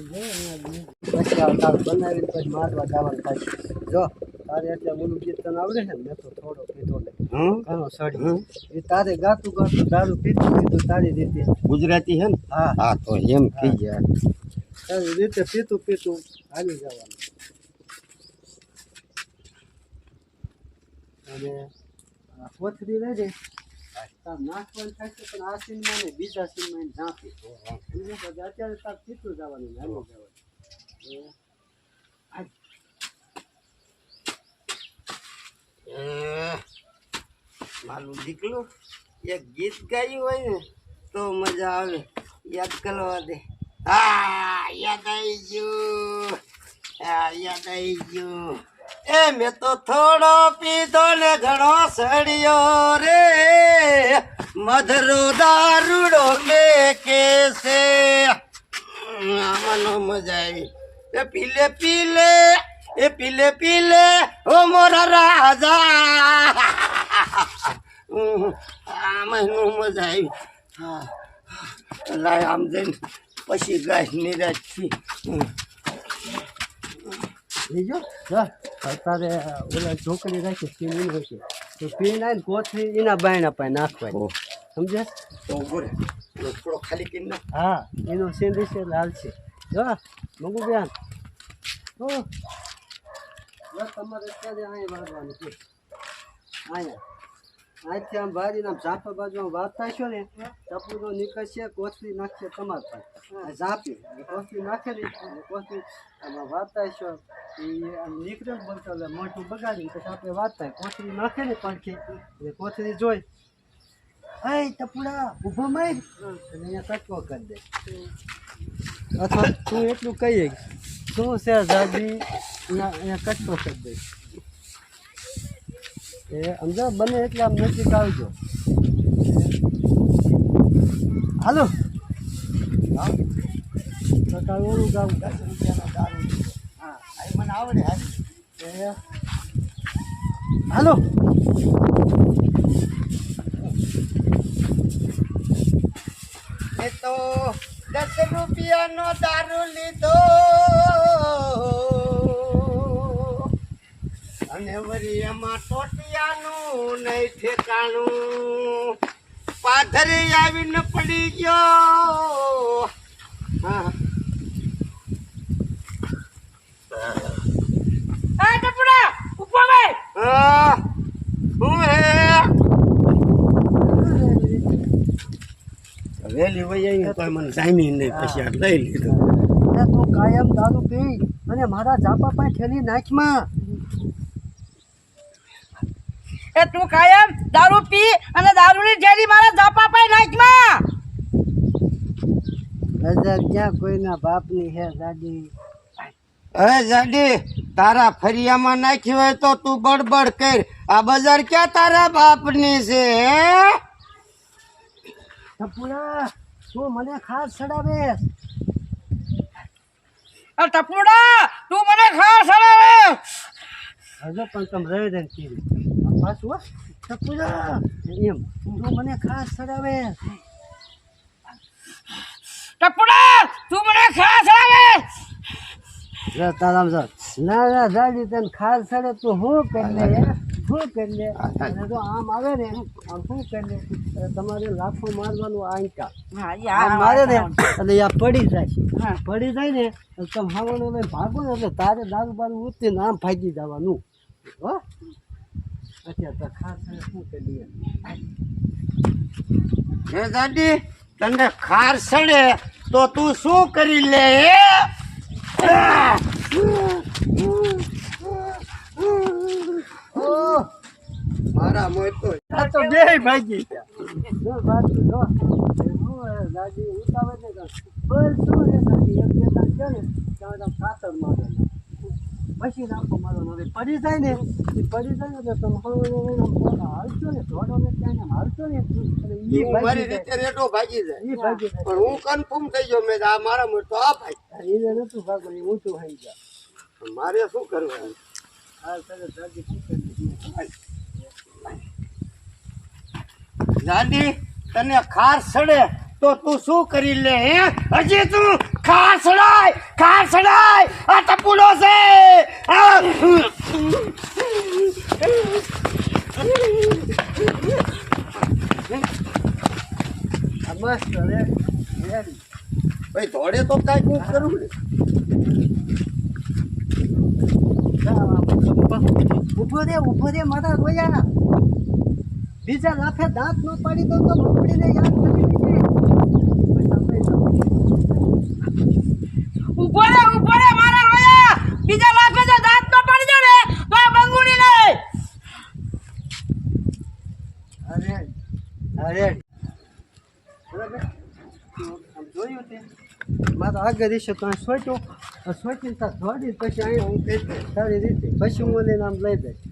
પછી આવતા બનાવીને પછી મારવા જવાનું થાય જો તારે એટલે બોલું કીર્તન આવડે છે ને મેં તો થોડો પીધો ને ઘણો સડી એ તારે ગાતું ગાતું દારૂ પીતું તારી રીતે ગુજરાતી છે ને હા હા તો એમ થઈ જાય તારી રીતે પીતું હાલી જવાનું અને કોથળી રહી જાય નાખવાનું થાય છે પણ આ સીનમાં ને બીજા સીનમાં ઝાંપી અત્યારે તાર પીતું જવાનું હાલી જવાનું મારું દીકલું એક ગીત ગાયું હોય ને તો મજા આવે યાદ કરવા દે હા યાદ આવી ગયું એ મેં તો થોડો પીધો ને ઘણો સડ્યો રે મધરો દારૂડો લે કે છે આમાં મજા આવી એ પીલે પીલે ઓ મોરા રાજા આમાં મજા આવી હા લાય આમ જઈને પછી ગાય નિરાશ થી બીજો તારે ઓલા ઢોકળી રાખી સીમ હોય છે તો પીને આવીને કોથળી એના બાયણા પાસે નાખવાય સમજે તો બોલે થોડો ખાલી કરી નાખ હા એનો સેન્ડી છે લાલ છે જો મગુ બેન તમારે અત્યારે અહીં વાળવાનું છે અહીંયા અહીંથી આમ બારીને આમ ઝાંપા બાજુ આમ વાળતા છો ને ટપુરો નીકળશે કોથળી નાખશે તમારે પાસે ઝાંપી કોથળી નાખે ને કોથળી આમાં વાળતા છો એ આમ નીકળે ને બોલતો એટલે મોઢું બગાડીને પછી આપણે વાળતા કોથળી નાખે ને પડખે એટલે કોથળી જોઈ હે ટપુડા ઊભો માર અને અહીંયા કટકો કરી દે અથવા તું એટલું કહીએ શું છે દાદી અહીંયા કટકો કરી દે એ સમજો બને એટલે આમ નજીક આવજો હાલો હા તો તારું ઓલું ગામ 10 રૂપિયાનો દારૂ હા આ મને આવડે હાલો એ તો 10 રૂપિયાનો દારૂ લીધો અને વળી એમાં ટોટિયાનું નહીં ઠેકાણું પાથરી આવીને પડી ગયો હા ટપુડા ઉભો ભાઈ હા હું હે વેલી વહી આવી તો મને જામી નહીં પછી આ લઈ લીધું તું કાયમ દારૂ પી અને મારા ઝાપા પાસે ઠેલી નાખમાં એ તું કાયમ દારૂ પી અને દારૂની જેરી મારા ઝાપા પાસે નાખમાં નજર ક્યાં કોઈના બાપની હે દાદી અરે જાડી તારા ફરિયામાં નાખી હોય તો તું બડબડ કર આ બજાર ક્યાં તારા બાપની છે ટપુડા તું મને ખાસ ચડાવે ટપુડા તું મને ખાસ હરાવે હજો પણ તમે રહી દે કીધું પાછું ટપુડા એમ તું મને ખાસ ચડાવે ટપુડા તું મને ખાસ હરાવે તારામ સર ના દાદી તને ખાસ ચડે તું શું કરી લે શું કરી લે અને જો આમ આવે ને આમ શું કરી લે તમારે લાફો મારવાનું આંકા આમ મારે ને એટલે આ પડી જાય છે પડી જાય ને તમે હવાનું લઈને ભાગો ને એટલે તારે દારૂ બારૂ ઉતરીને આમ ભાગી જવાનું હો અચ્છા તો ખાસ શું કરી હે દાદી તને ખાર સડે તો તું શું કરી લે મારા મોય તો બે ભાગી ગયા દાદી ઉતાવે ને બોલ શું રે દાદી એક બે ત્રણ છે ને તમે ખાતર મારો પછી નાખો મારો હવે પડી જાય ને એ પડી જાય ને તો તમે હાલશો ને થોડો ને ત્યાં હાલશો ને મારી રીતે રેટો ભાગી જાય એ ભાગી જાય પણ હું કન્ફર્મ થઈ ગયો મેં આ મારા મોય તો આ ભાઈ એને નતું ભાગવું એ ઊંચું થઈ જાય મારે શું કરવાનું હા સરસ દાદી શું કરી દાદી તને ખાર સડે તો તું શું કરી લે હે હજી તું ખાસડાય આ ટપુડો છે આ! આ મસ્ત રેડી. ભાઈ ધોડે તો કાંઈ કોક કરવું ને. ઉભો રે મારા રોયા. બીજા લાફે દાંત ન પાડી દો તો મગફળીને યાદ કરી લીધી. ઉભો રે મારા રોયા. બીજા લાફે જો દાંત ન પડી જાય ને તો આ બંગુડી નહીં. અરે બરાબર. આમ જોયું તે મારો આગળ રીશે તો સોચ્યું તાર ધોડી પછી અહીંયા હું કહી દઉં સારી રીતે પછી હું લઈને આમ લઈ દઈશ.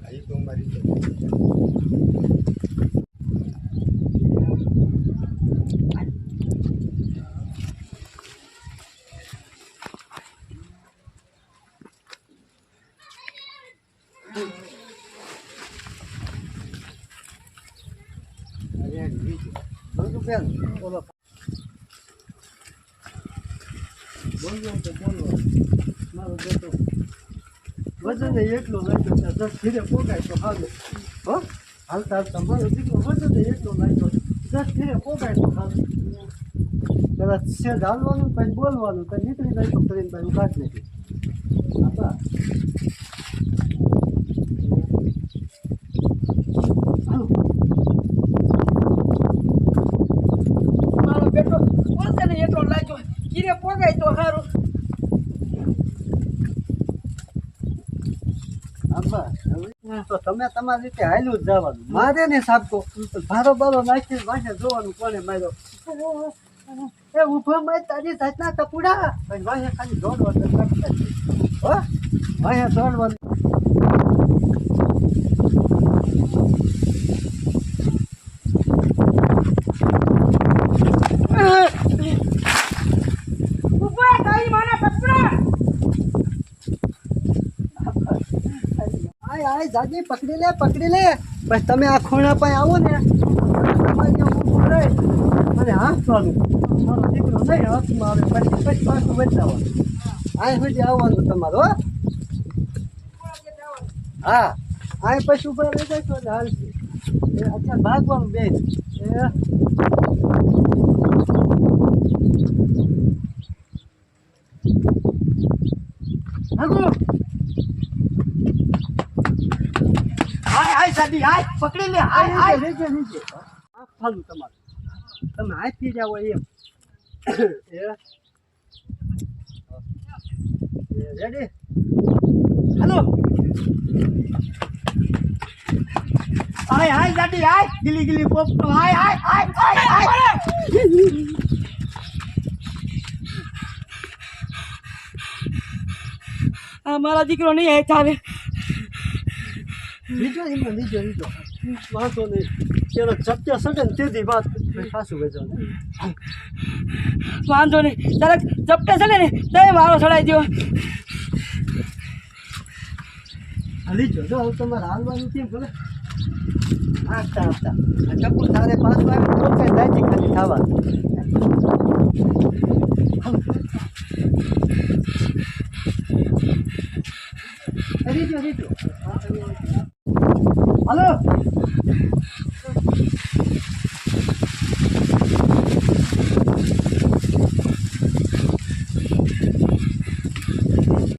બોલો મારો બેટો વજન એટલો લાગ્યો છે 10 ધીરે પોગાય તો હાલો. હો હાલતા મારો દીકરો વજન એટલો લાગ્યો 10 ધીરે પોગાય તો હાલો. પેલા સેજ હાલવાનું પછી બોલવાનું પછી નીકળી જાય તો કરીને ભાઈ ઉભા જ નથી. મારો બેટો બોલશે ને એટલો લાગ્યો કીરે પોગાય તો સારું. તો તમે તમારી રીતે હાલ્યું જ જવાનું. મારે ને સાબકો ભારો બારો નાખી વાંચે જોવાનું કોને માર્યો. એ ઉભો માર તારી જાતના ટપુડા પછી વાંચે ખાલી દોડવાનું હો વાંચે દોડવાનું. ઉભો તારી માના ટપુડા. આય જાજી પકડી લે પછી તમે આ ખૂણા પાસે આવો ને તમારી ઊભું રહી અને હાંસવાનું મારો દીકરો નહીં હાથમાં આવે પછી પાછું બચાવવાનું. આય સુધી આવવાનું તમારું. હો હા આય પછી ઉપર રહી જાય તો હાલશે. અત્યારે ભાગવાનું બેન હાગો હાય સાદી હાય પકડી લે હાય નીચે આ ફાલું તમારું તમે હાથથી જાઓ એમ. રેડી હાલો હાય સાદી હાય ગીલી પોપટો હાય આ મારા દીકરો નહીં હાથ આવે. લીજો વાંધો નહીં એનો ચપ્યા સડે ને તેથી વાત ખાસું વેચવાનું. વાંધો નહીં તારે ચપટે ચડે ને તો મારો ચડાવી દો. લીજો જો હવે તમારે હાલવાનું કેમ ખબર આપતા આ ચપ્પુ તારે પાછું આવે તો કઈ દાયથી ખાલી ખાવાનું. લીજો હાલો